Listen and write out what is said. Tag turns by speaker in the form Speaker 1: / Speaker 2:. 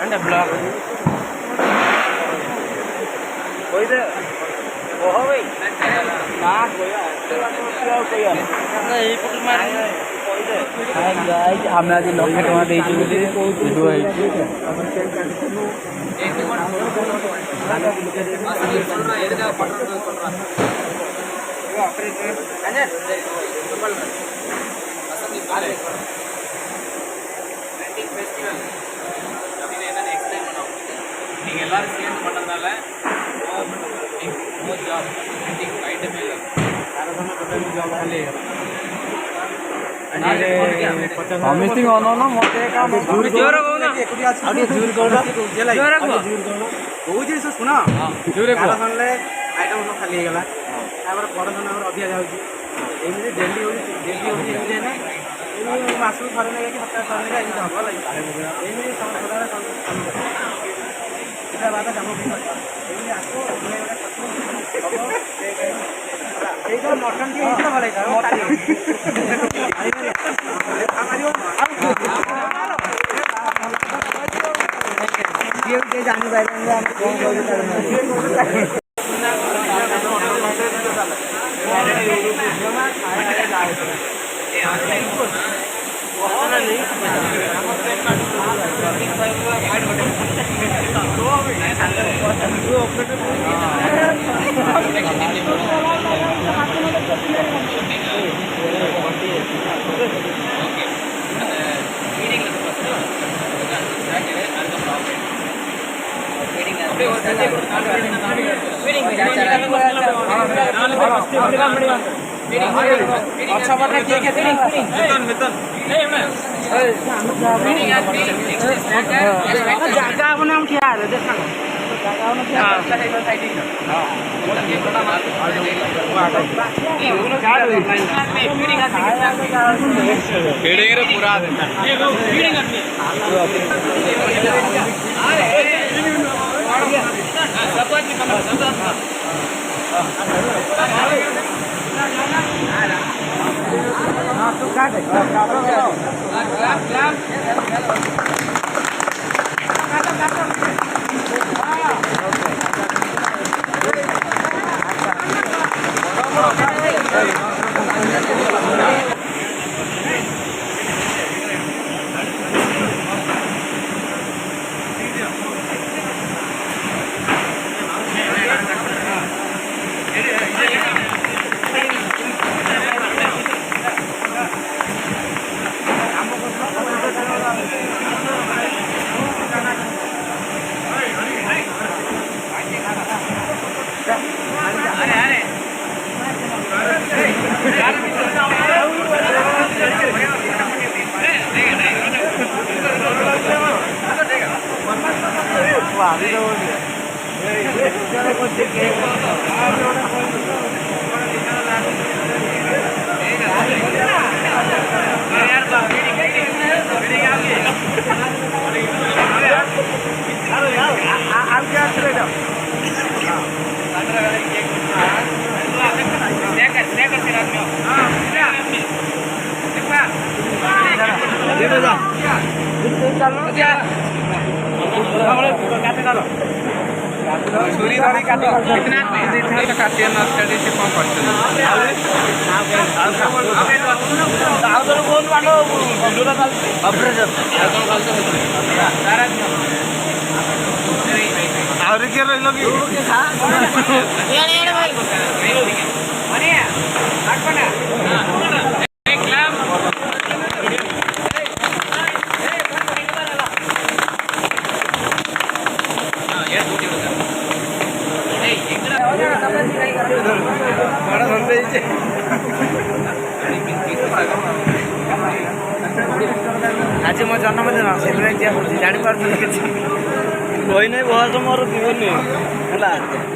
Speaker 1: అంటే బ్లాక్ कोई दे ओहो भाई ना कोई नहीं पुट मार कोई दे हाय गाइस हम आज लक्ष टका देइछु बोली वीडियो आइछु एक मिनट एदगा पटन कोनरा यो ऑपरेटर अजय संभल असली बारे पेंटिंग फेस्टिवल अभी एना एक्सप्लेन बनाओ நீங்க எல்லாரும் சேர்ந்து பண்ணறதால वो जॉब पेंटिंग आइटम है सारा समय टोटल जॉब खाली है हम मिस्टिंग ऑन ना मते काम जोर जोर को ना आगे जोर को ना जोर को ओ जे सुना जोर को सारा समय आइटम सब खाली गेला तापर प्रोडक्शन और अधिया जाउ छी एमि डेली हो एमि ना एमि मासु थरे ना कि सप्ताह थरे ना एमि हबो लागि एमि सदारा काम इधर बात काम भी एमि आको এইটা মটন দিয়ে ইচ্ছা ভালো এটা মটন আমারিও ये যে জানি বাইরে আমরা কোন বলতে পারি अच्छा बना ठीक है वेतन जागा अपने हम क्या है देखा जागा अपने क्या फीडिंग रे पूरा फीडिंग तो क्या छुरी धरी काट कितना काटिए ना स्टडी से कौन करते आज मो जन्मदिन सेलिब्रेट जानी पार्छ कही नहीं बहुत मोर जीवन है